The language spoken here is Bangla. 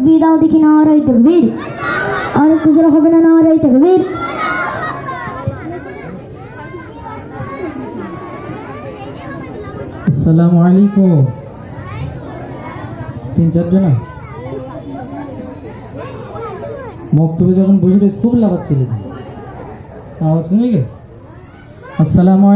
তাকবীর দাও দেখি, নারায়ে তাকবীর। আর একটু জোরে হবে না, নারায়ে তাকবীর। আসসালামু আলাইকুম। 3-4 জন মক্তবে যখন বুঝলে খুব লাগাচ্ছিল, আওয়াজ কমে গেছে। আসসালামু